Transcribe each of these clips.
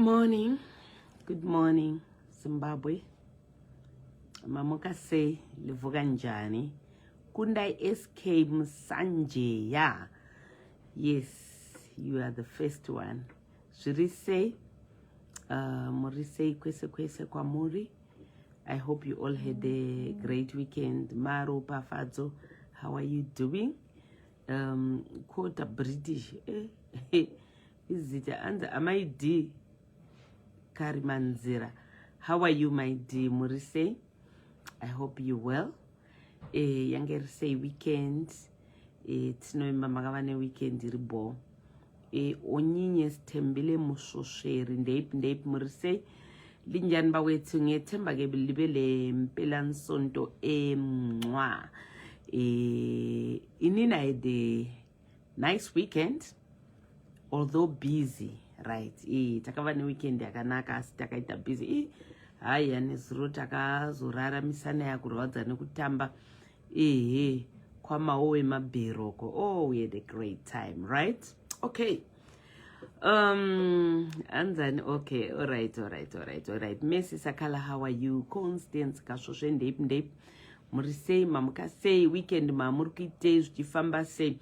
morning, Zimbabwe. Mamuka say livuka njani. Kundai escape msanje ya. Yes, you are the first one. Shirise, Morise kwese kwa muri. I hope you all had a great weekend. Maru Pafadzo, how are you doing? Quote a British. Is it am I D? Karimanzira. How are you, my dear Morise? I hope you well. Younger say weekend. It's November magavane weekend ribo. Onyinye stembele musoshere ndep Morise. Linjanba wetu ngetemba gebelibele mpelan sonto mwa. Inina had a nice weekend, although busy, right? Takavani weekend yakanaka takaita busy. Haya nezuro takazorara misana yakurwadza nekutamba kwa maowe maberoko. Oh, we had a great time, right? Okay. And then okay, all right. Messi Sakala, how are you? Constance Kashoshe ndep. Murise mamuka say weekend mamurki days jifamba say.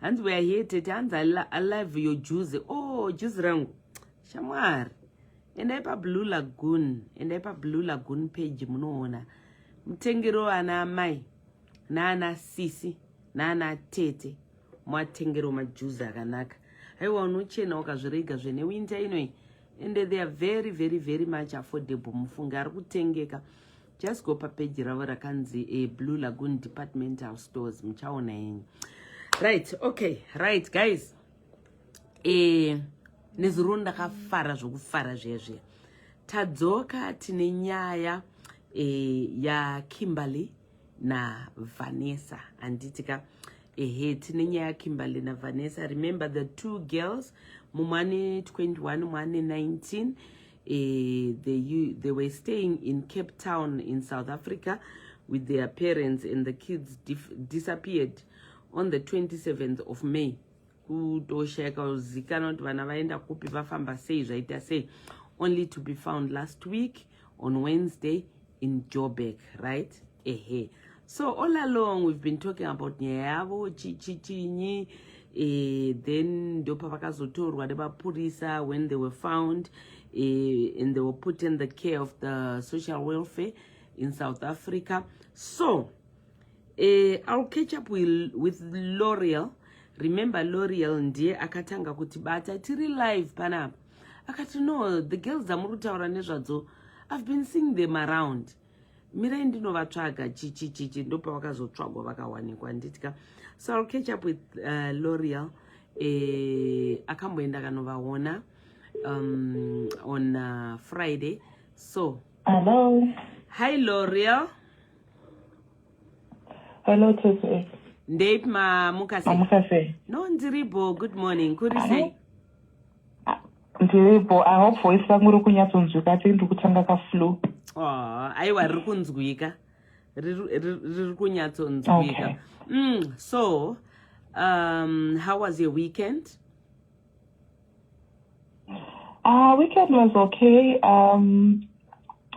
And we are here today and I love your juice. Oh, juice rangu. Shamar. Endepa Blue Lagoon page munoona. Mtengero ana mai. Nana sisi. Nana tete. Mwatengero majuza kanaka. Haiwa unuchena wakazvirega zvene winter inoi. And they are very, very, very much affordable. Mufunga arikutengeka. Just go pa page ravo rakanzi Blue Lagoon departmental stores. Mchaona yenye. Right, okay. Right, guys. Nezurunda kafara zvokufara zvezve. Tadzoka tine nyaya ya Kimberly na Vanessa. Anditika tine nyaya ya Kimberly na Vanessa. Remember the two girls, mumane 21, mumane 19. They were staying in Cape Town in South Africa with their parents, and the kids disappeared on the 27th of May. Only to be found last week on Wednesday in Joburg, right? So all along we've been talking about Nyayavo, Chichini, then Dopavakazotor, whatever Purisa, when they were found, and they were put in the care of the social welfare in South Africa. So I'll catch up with L'Oreal. Remember L'Oreal ndiye akatanga kuti bata tiri live panapa. Akati no, the girls zamurutaura nezvadzo, I've been seeing them around. Mira ndinovatsvaga chichi ndopa vakazotsvagwa vakawanikwa nditika. So I'll catch up with L'Oreal. Akamboenda kanovaona on Friday. So hello. Hi L'Oreal. Hello, Tete. Ndate ma mukase. Mukase. No, ndiribo. Good morning. Kuri say. Ndiribo. I hope voice yangu iri kunyatsonzwika tiri kutanga ka flu. Aiwa riri kunzwika. Riri kunyatsonzwika. So, how was your weekend? Weekend was okay.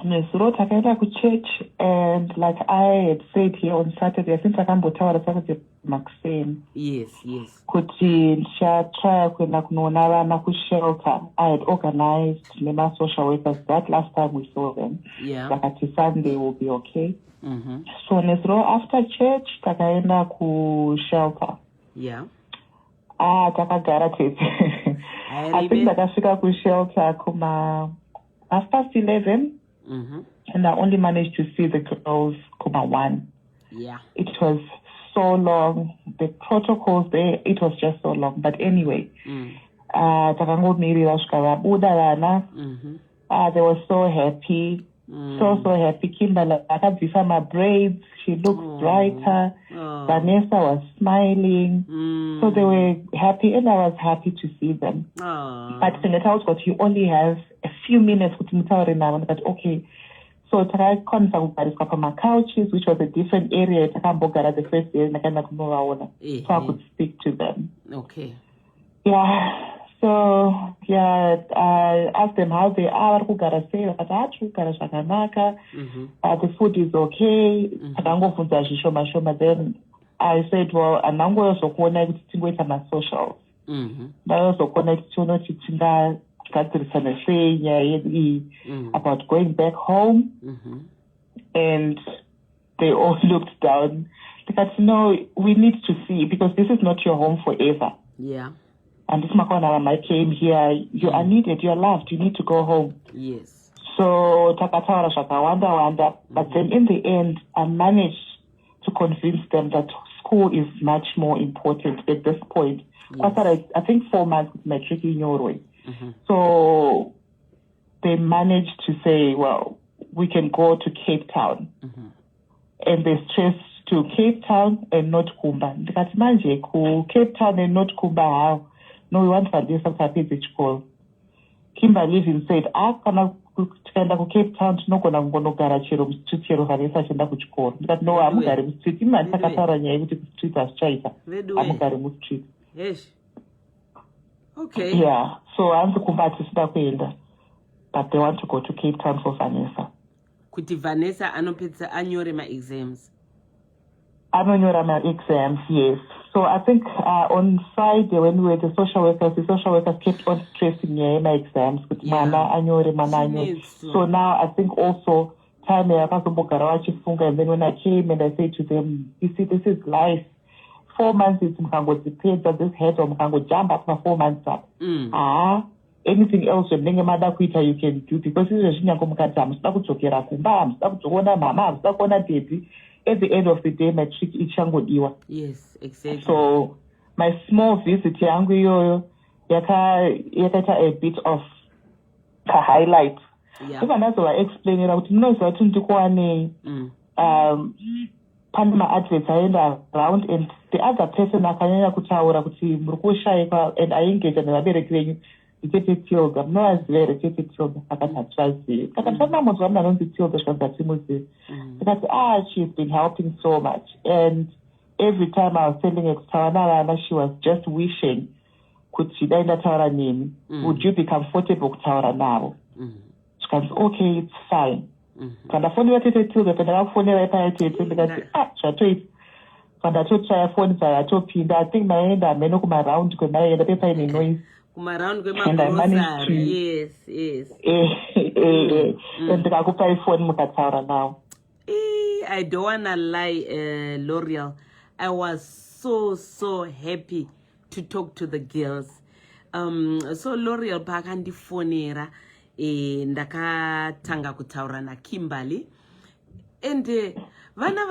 Nesuro takaenda ku church, and like I had said here on Saturday, since akambotaura Saturday Maxine. Yes. Kuti ndichatry kuenda kunoona vana kushelter. I had organized nema social workers that last time we saw them. Yeah. Vakati Sunday will be okay. So Nesuro after church takaenda ku shelter. Yeah. Takagara Tete. I think takasvika ku shelter kuma 11:30. And I only managed to see the girls kuma 1. Yeah. It was so long. The protocols there, it was just so long. But anyway, they were so happy. So happy. Kimberly, I had before my braids. She looked brighter. Vanessa was smiling. So they were happy, and I was happy to see them. But in the house, you only have a few minutes with Mutaurina. But okay. So I consulted from my couches, which was a different area. The first day, so I could speak to them. Okay. Yeah. So yeah, I asked them how they are. The food is okay. Then I said, well, anango also connect with my socials. I also connect to about going back home. And they all looked down. Because no, we need to see, because this is not your home forever. Yeah. And this Makwana came here, you are needed, you are loved, you need to go home. Yes. So Takatara Shaka but then in the end I managed to convince them that school is much more important at this point. Yes. I think 4 months with matric in Norway. So they managed to say, well, we can go to Cape Town. And they stressed to Cape Town and not Kumba. Because manje Cape Town and not Kumba, how? No, we want Vanessa to happy the school. Kimberly even said, kana kuenda ku Cape Town tinogona kungogara chero mustreet chero Vanessa achienda kuchikoro. But no, amugari mustreet. Imani takataura nyaya yekuti street asichaita. Amugari mustreet. Yes. Okay. Yeah. So hanzi Kumba atisida kuenda. But they want to go to Cape Town for Vanessa. Kuti Vanessa anopedza anyore ma exams. Anonyora my exams, yes. So I think on Friday when we were the social workers kept on stressing my exams. So now I think also time and then when I came and I said to them, you see, this is life. 4 months is paid, but this head of jump up for 4 months up. Anything else you can do, because this is at the end of the day, my trick is changodiwa. Yes, exactly. So my small visit yangu yaka a bit of a highlight. Yeah. Even as I explain it out, no, so I think Panama adverts I end around, and the other person akanyanya kutaura kuti mrukushaika, and I engage and I very clear. No, as very Tilder. Because she's been helping so much. And every time I was telling it, she was just wishing, could she die Taura name? Would you be comfortable with Taura now? She goes, okay, it's fine. Can I phone you at Tilder? Can I phone you at Tilder? Can I try a phone? I think my end, I may not come around to my paper in noise. Around and I managed to yes. And I go pay phone now. I don't wanna lie, L'Oreal. I was so happy to talk to the girls. So L'Oreal pakandifonera ndakatanga kutaura na Kimberly and vana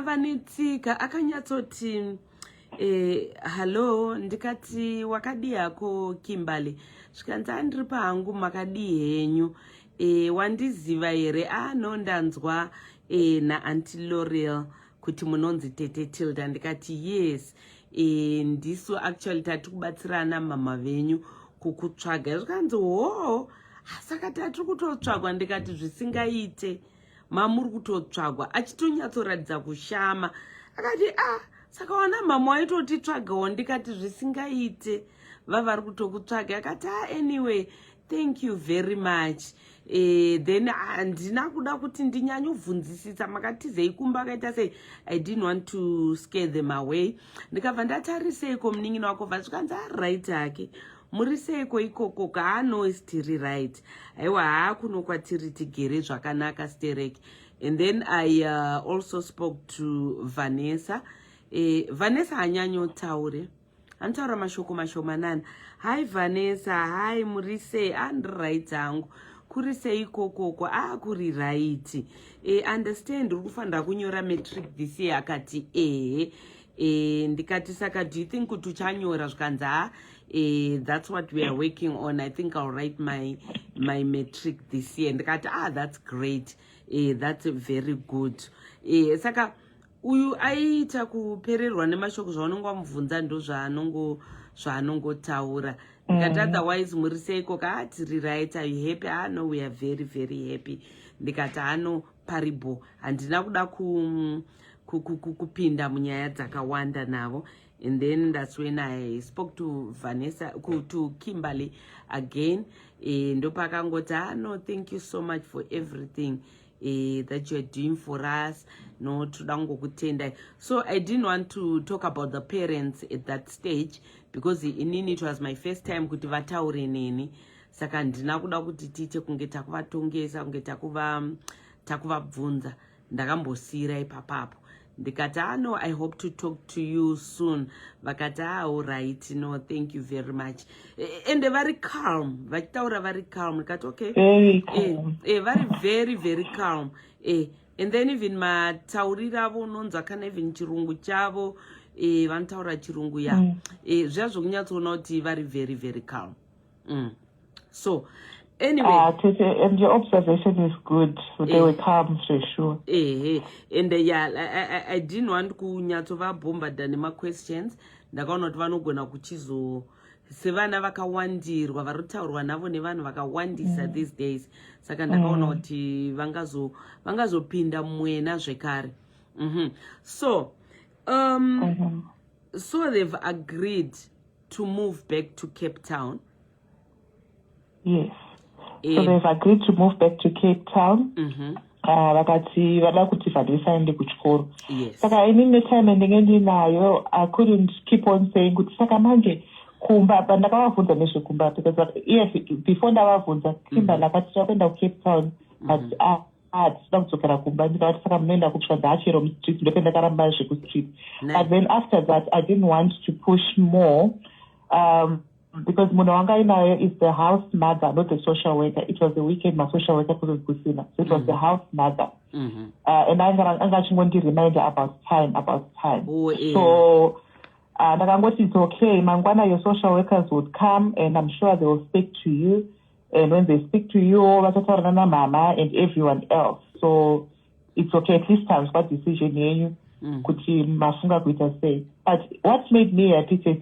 vanetsika akanyatsoti hello, ndikati wakadi yako Kimberly. Zvikanzi andiri pangu makadi henyu. Wandiziva here? No, ndanzwa na Auntie L'Oreal kuti munonzi Tete Tilder. Ndikati yes. Ndisu actually tatu kubatsirana mama venyu kukutsvaga. Zvikanzi saka tatu kutotsvagwa. Ndikati zvisingaite. Mamuri kutotsvagwa. Achitonyatsoratidza kushama. Akati saka wana mama waitotitsvagawo. Ndikati zvisingaite. Vavari kutokutsvaga. Akati anyway, thank you very much. Then handina kuda kuti ndinyanyobvunzisisa makatizei kumba akaita sei. I didn't want to scare them away. Ndikabva ndatariseko munin'ina wako vazvikanzi right hake. Muri seiko ikoko kaanoisi tiri right. Aiwa haakuno kwatiri tigere zvakanaka stereki. And then I also spoke to Vanessa. Vanessa hanyanyotaure. Antaura mashoko mashomanana. Hi Vanessa, hi murise and right hangu. Kurise ikoko kuri right. Understand ukufanira kunyora metric this year akati ndikati saka do you think kuti uchanyora zvikanzi that's what we are working on. I think I'll write my metric this year. Ndikati that's great. That's very good. Saka uyu aita kupererwa nemashoko zvaunongomubvunza ndo zvaanongotaura. Ndikati otherwise muri seiko tiri right, are you happy? No, we are very very happy. Ndikati paribo handina kuda kupinda munyaya dzakawanda navo. And then that's when I spoke to Vanessa, to Kimberly again. No, thank you so much for everything that you're doing for us. No, so I didn't want to talk about the parents at that stage because it was my first time kuti vataure neni. Saka ndina kuda kuti tite kunge takuvatongesa kunge takuvabvunza ndakambosira ipapapo. Ndikati, no, I hope to talk to you soon. Vakati, all right, no, thank you very much. And they're very calm. Vachitaura very calm. Ndikati, okay. Very calm. Very, very calm. And then even mataurira avo unonzwa kana even chirungu chavo vanotaura chirungu ya. Zvazvo kunyatsoona kuti very, very, very calm. So, anyway, and your observation is good. So they were calm, for sure. And yeah, I didn't want kunyatova bombard nema questions. Ndakaona kuti vanogona kuchizo sevana vakawandirwa varutaurwa navo nevanhu vakawandisa these days. Saka ndakaona kuti vangazopinda mwena zvekare. So, so they've agreed to move back to Cape Town. Yes. So they've agreed to move back to Cape Town. Vakati vada kuti Vanessa ende kuchikoro. Saka inini time ndingendinayo, I couldn't keep on saying kuti saka manje kumba ndakavabvunza nezvekumba because yes, before ndavabvunza Kimberly akati takuenda kuCape Town but tisina kudzokera kumba ndikati saka munoenda kutsvadza achero mustreet ndope ndakaramba zvekustreet. But then after that I didn't want to push more. Because munhu wanga inayo is the house mother, not the social worker. It was the weekend my social worker couldn't kusina. So it was the house mother. And anga chingondi reminder about time. So ndakangoti it's okay. Mangwana, your social workers would come and I'm sure they will speak to you. And when they speak to you, vachataura na mama and everyone else. So it's okay. At least times what decision yenyu kuti mafunga kuita say. But what made me happy is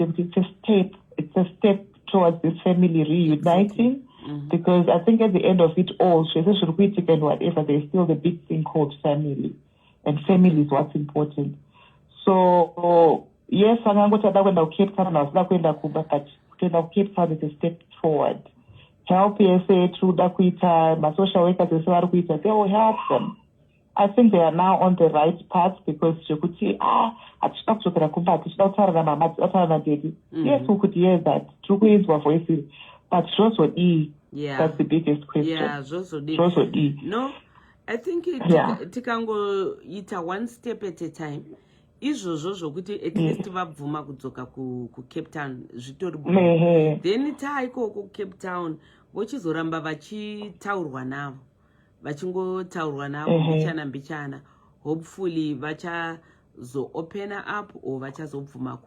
it's a step towards this family reuniting because I think at the end of it all, and whatever, there's still the big thing called family. And family is what's important. So, yes, I'm going to Cape Town, I was not going to Cuba, but Cape Town is a step forward. Help PSA through Dakwita, my social workers, they will help them. I think they are now on the right path because you could see, yes, we could hear that. But also that's the biggest question. Yeah, also No, I think tikango ita one step at a time. Izvozvo zvokuti at least vabvuma kudzoka ku Cape Town zvitori. Then taiko ku Cape Town vochizoramba vachitaurwa navo. Vachingotaurwa navo mbichana. Hopefully vachazo open up or vachazobvuma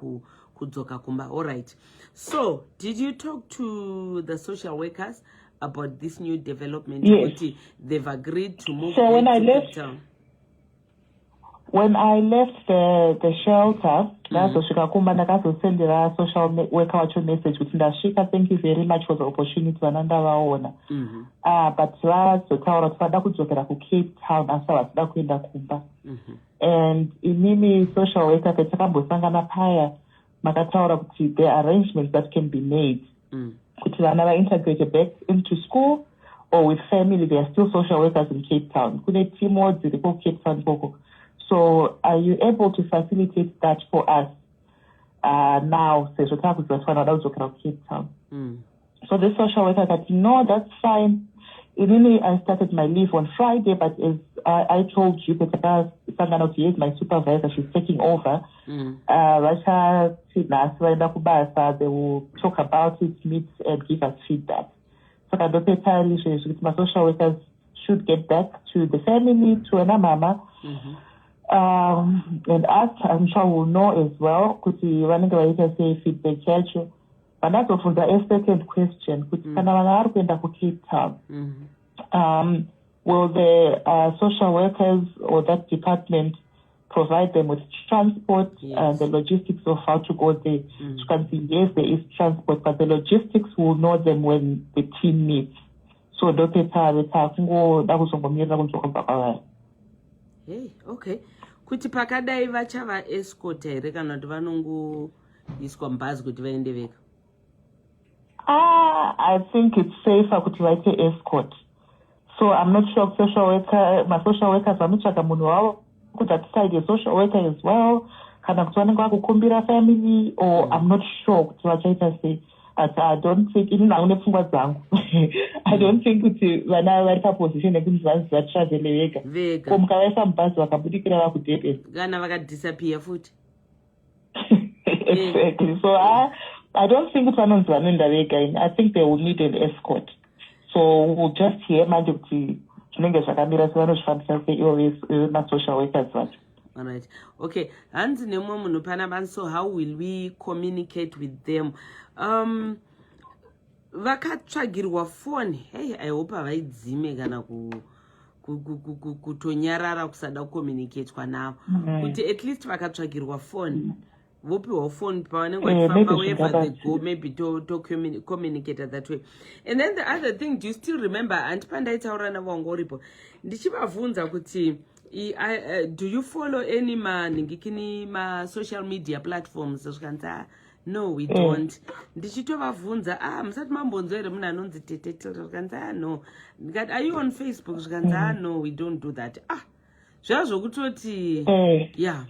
kudzoka kumba. All right. So, did you talk to the social workers about this new development? Yes. They've agreed to move so when I to Cape Town. When I left the shelter, send the social worker a message with Ndashika, thank you very much for the opportunity to another but so Cape Town kumba. And in social worker there are arrangements that can be made. Another integrated back into school or with family, there are still social workers in Cape Town. Could they team words with the Cape Town? So are you able to facilitate that for us now? So Cape Town. So the social worker said, no, that's fine. I started my leave on Friday, but as I told you, my supervisor, she's taking over. They will talk about it, meet and give us feedback. So my social workers should get back to the family, to Anna Mama. And us, I'm sure we'll know as well, because we running away to say feedback church. And that's for the second question. Cape Town. Will the social workers or that department provide them with transport and the logistics of how to go there? You can see, yes, there is transport, but the logistics will know them when the team meets. So, hey, okay. Kuti pakadai vachava escort here kana kuti iswa mubhazi kuti vaende vega? I think it's safer kuti vaite escort. So I'm not sure social worker, my social workers vanotsvaga munhu wavo kuti atiside a social worker as well, kana kuti vanenge vakukumbira family, or I'm not sure kuti vachaita sei. But I don't think, ini naune pfungwa dzangu, I don't think kuti vana vari paposition yekuti vanzi vatravele vega. Ko mukavaisa mubhazi vakabudikira vakudebheni. Kana vakadisappear futi. Exactly. So I don't think it's vanonzi vanoenda vega. I think they will need an escort. So we'll just hear manje kuti zvinenge zvakamira sevanozvifambisa sei ivo ma-social workers vacho. All right. Okay. Hanzi nemwe munhu pana, so how will we communicate with them? Vakatsvagirwa phone. Hey, I hope havaidzime kana kutonyarara kusada kucommunicatwa navo. Kuti at least vakatsvagirwa phone. Vopiwa phone pavanenge vachifamba wherever they go, maybe to communicate that way. And then the other thing, do you still remember, antipandaitaura navo wanga uripo, ndichivabvunza kuti do you follow any social media platforms? No, we don't. Ndichitovabvunza, musati mambonzwa here munhu anonzi Tilder, no. Are you on Facebook? No, we don't do that. Zvazvokutoti, yeah.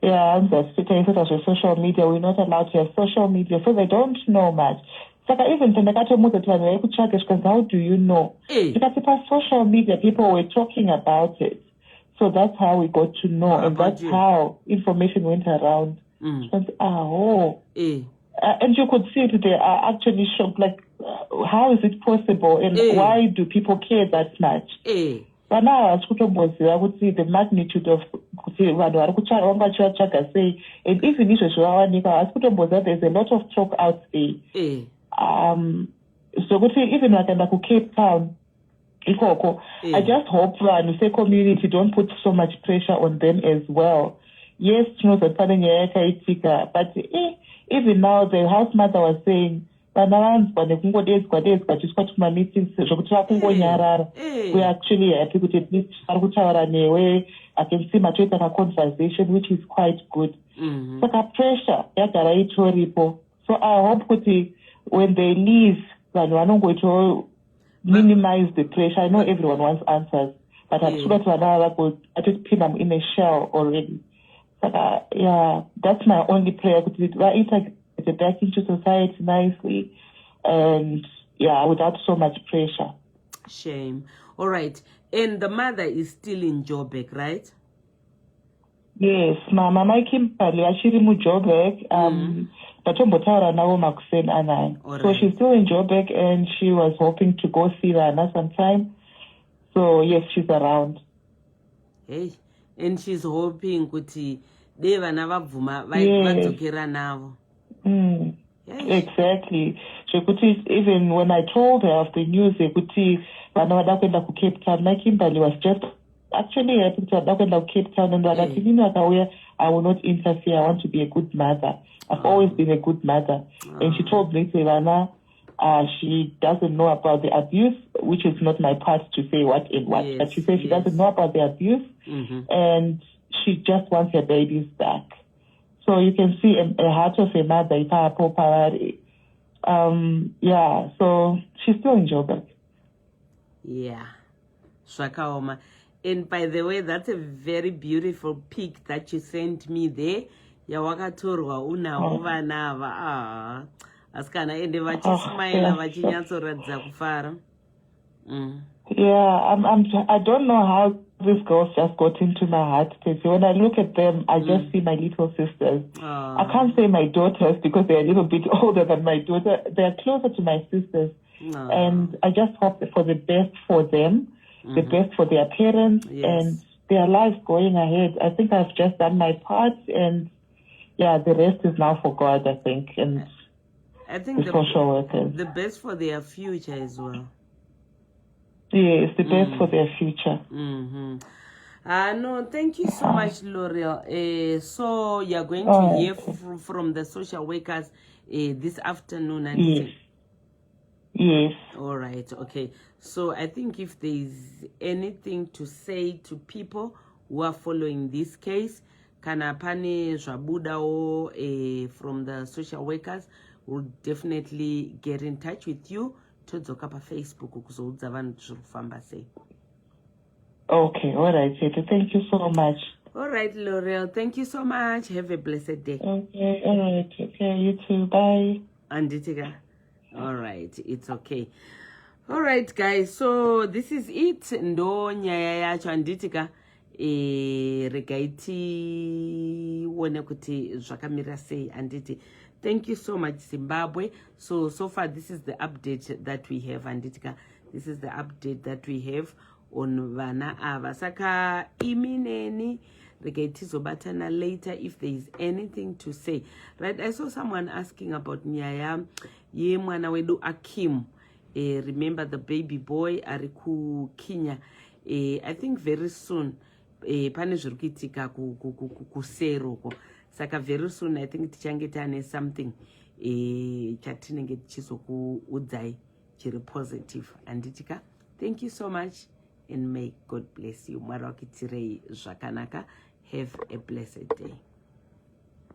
Yeah, and that's because of social media. We're not allowed to have social media, so they don't know much. So even how do you know? Because social media, people were talking about it. So that's how we got to know, and that's how information went around. And you could see that they are actually shocked, like, how is it possible, and why do people care that much? But now, I would see the magnitude of and even if there's a lot of talk out there. So even like Cape Town, I just hope the community don't put so much pressure on them as well. Yes, but even now the house mother was saying, we are actually happy with at least I can see my conversation, which is quite good. But pressure, so I hope when they leave, I'm going to minimize the pressure. I know everyone wants answers, but I'm sure that I just pin them in a shell already. But yeah, that's my only prayer. Get back into society nicely, and yeah, without so much pressure. Shame. All right. And the mother is still in Joburg, right? Yes, my Kimberly, actually in Joburg. So she's still in Joburg, and she was hoping to go see Rana sometime. So yes, she's around. Hey, and she's hoping kuti deva navabvuma vadzokera navo. Exactly. So even when I told her of the news, to Cape Town, my Kimberly was just actually happy to Cape Town, and I will not interfere. I want to be a good mother. I've always been a good mother. And she told me, Savannah, she doesn't know about the abuse, which is not my part to say what and what. But she said she doesn't know about the abuse, and she just wants her babies back. So you can see a heart of a mother. Yeah, so she's still in Joburg. Yeah. Shakaoma. And by the way, that's a very beautiful pic that you sent me there. Yawakatorwa una uvanava. Askana ende vachismaila vachinyatsoratidza kufara. Yeah, I don't know how these girls just got into my heart. When I look at them, I just see my little sisters. I can't say my daughters because they're a little bit older than my daughter. They're closer to my sisters. And I just hope for the best for them, the best for their parents, and their lives going ahead. I think I've just done my part, and yeah, the rest is now for God, I think, and I think the social workers. The best for their future as well. Yes, the best for their future. No, thank you so much, L'Oreal. So you're going to hear from the social workers this afternoon, and yes. All right, okay. So I think if there's anything to say to people who are following this case, kana pane zvabudawo from the social workers, we'll definitely get in touch with you. Todzoka paFacebook kuzoudza vanhu zviri kufamba sei. Okay, all right, thank you so much. All right, L'Oreal, thank you so much. Have a blessed day. Okay, all right, okay, you too, bye. Anditika. All right, it's okay. All right, guys, so this is it. Ndo nyaya yacho anditika. Regaiti wone kuti zvakamira sei anditi. Thank you so much, Zimbabwe. So far, this is the update that we have, anditika. This is the update that we have on vana ava. Saka imineni regaitizobatana later if there is anything to say. Right, I saw someone asking about nyaya ye mwana wedu Akim. Remember the baby boy ariku Kenya. I think very soon pane zviri kuitika kuseroko. Saka very soon I think tichange tane something chatinenge tichizokuudzai chiri positive anditika. Thank you so much and may God bless you. Mwari wakuitirei zvakanaka. Have a blessed day.